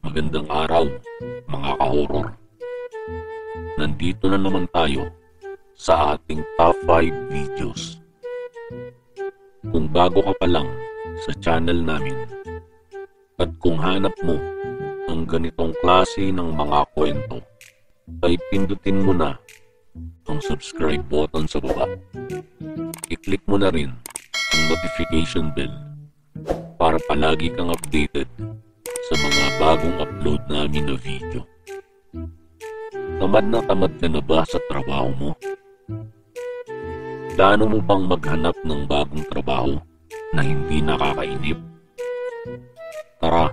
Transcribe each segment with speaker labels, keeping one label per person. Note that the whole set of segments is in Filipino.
Speaker 1: Magandang araw, mga ka-horror. Nandito na naman tayo sa ating top 5 videos. Kung bago ka pa lang sa channel namin at kung hanap mo ang ganitong klase ng mga kwento, ay pindutin mo na ang subscribe button sa baba. I-click mo na rin ang notification bell para palagi kang updated sa mga bagong upload namin na video. Tamad ka na ba sa trabaho mo? Plano mo bang maghanap ng bagong trabaho na hindi nakakainip? Tara,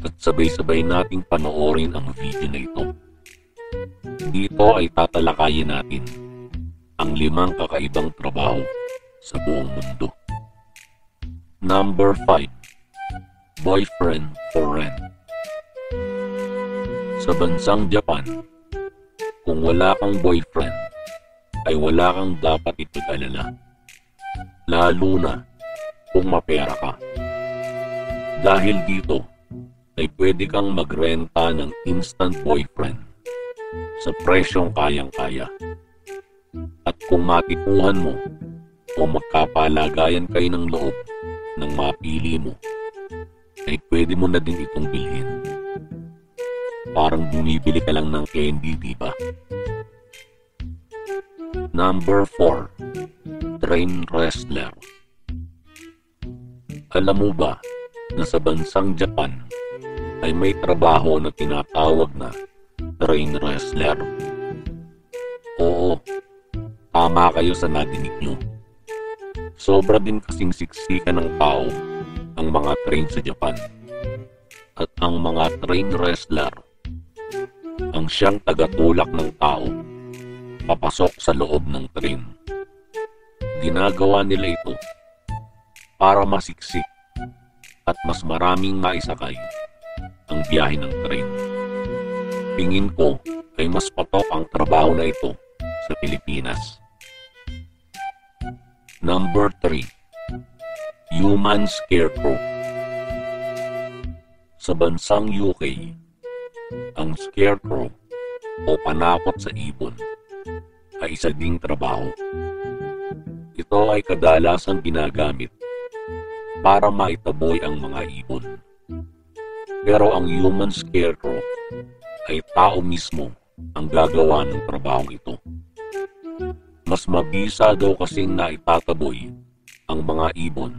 Speaker 1: at sabay-sabay nating panoorin ang video na ito. Dito ay tatalakayin natin ang 5 kakaibang trabaho sa buong mundo. Number 5. Boyfriend for rent. Sa bansang Japan, kung wala kang boyfriend, ay wala kang dapat ipag-alala. Lalo na kung mapera ka. Dahil dito, ay pwede kang magrenta ng instant boyfriend sa presyong kayang-kaya. At kung matipuhan mo o magkapalagayan kayo ng loob ng mapili mo, ay pwede mo na din itong bilhin. Parang bumibili ka lang ng candy, diba? Number 4. Train wrestler. Alam mo ba na sa bansang Japan ay may trabaho na tinatawag na train wrestler? Oo, tama kayo sa nadinig nyo. Sobra din kasing siksikan ng tao ang mga train sa Japan. At ang mga train wrestler ang siyang tagatulak ng tao papasok sa loob ng train. Ginagawa nila ito para masiksik at mas maraming maisakay ang biyahe ng train. Tingin ko ay mas patok ang trabaho na ito sa Pilipinas. Number 3. Human scarecrow. Sa bansang UK, ang scarecrow o panakot sa ibon ay isa ding trabaho. Ito ay kadalasang ginagamit para maitaboy ang mga ibon. Pero ang human scarecrow ay tao mismo ang gagawa ng trabahong ito. Mas mabisa daw kasing naitataboy ang mga ibon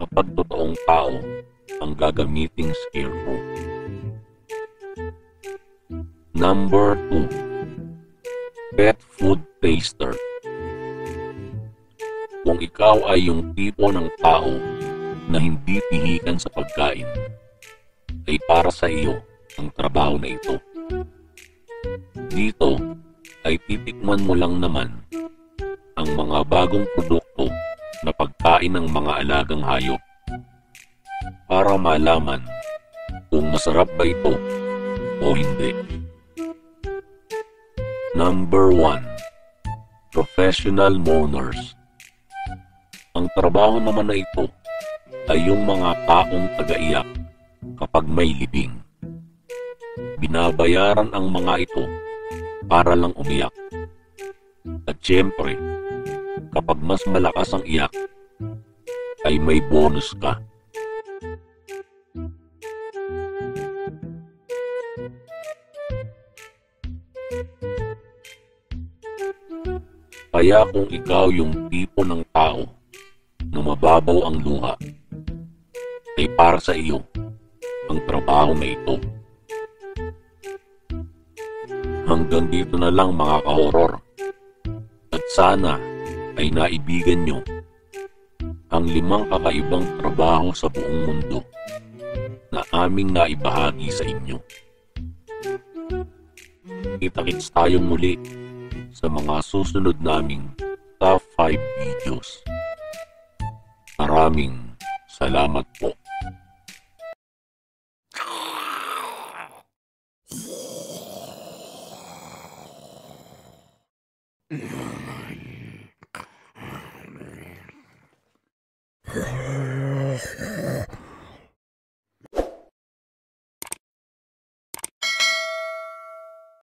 Speaker 1: kapag totoong tao ang gagamiting scarecrow. Number 2. Pet food taster. Kung ikaw ay yung tipo ng tao na hindi pihikan sa pagkain, ay para sa iyo ang trabaho na ito. Dito ay titikman mo lang naman ang mga bagong produkto na pagkain ng mga alagang hayop para malaman kung masarap ba ito o hindi. Number 1. Professional mourners. Ang trabaho naman na ito ay yung mga taong taga-iyak kapag may libing. Binabayaran ang mga ito para lang umiyak. At syempre, kapag mas malakas ang iyak, ay may bonus ka. Kaya kung ikaw yung tipo ng tao na mababaw ang luha, ay para sa iyo ang trabaho na ito. Hanggang dito na lang mga ka-horror. At sana ay naibigan nyo ang 5 kakaibang trabaho sa buong mundo na aming naibahagi sa inyo. Kita-kits tayo muli sa mga susunod naming top 5 videos. Maraming salamat po.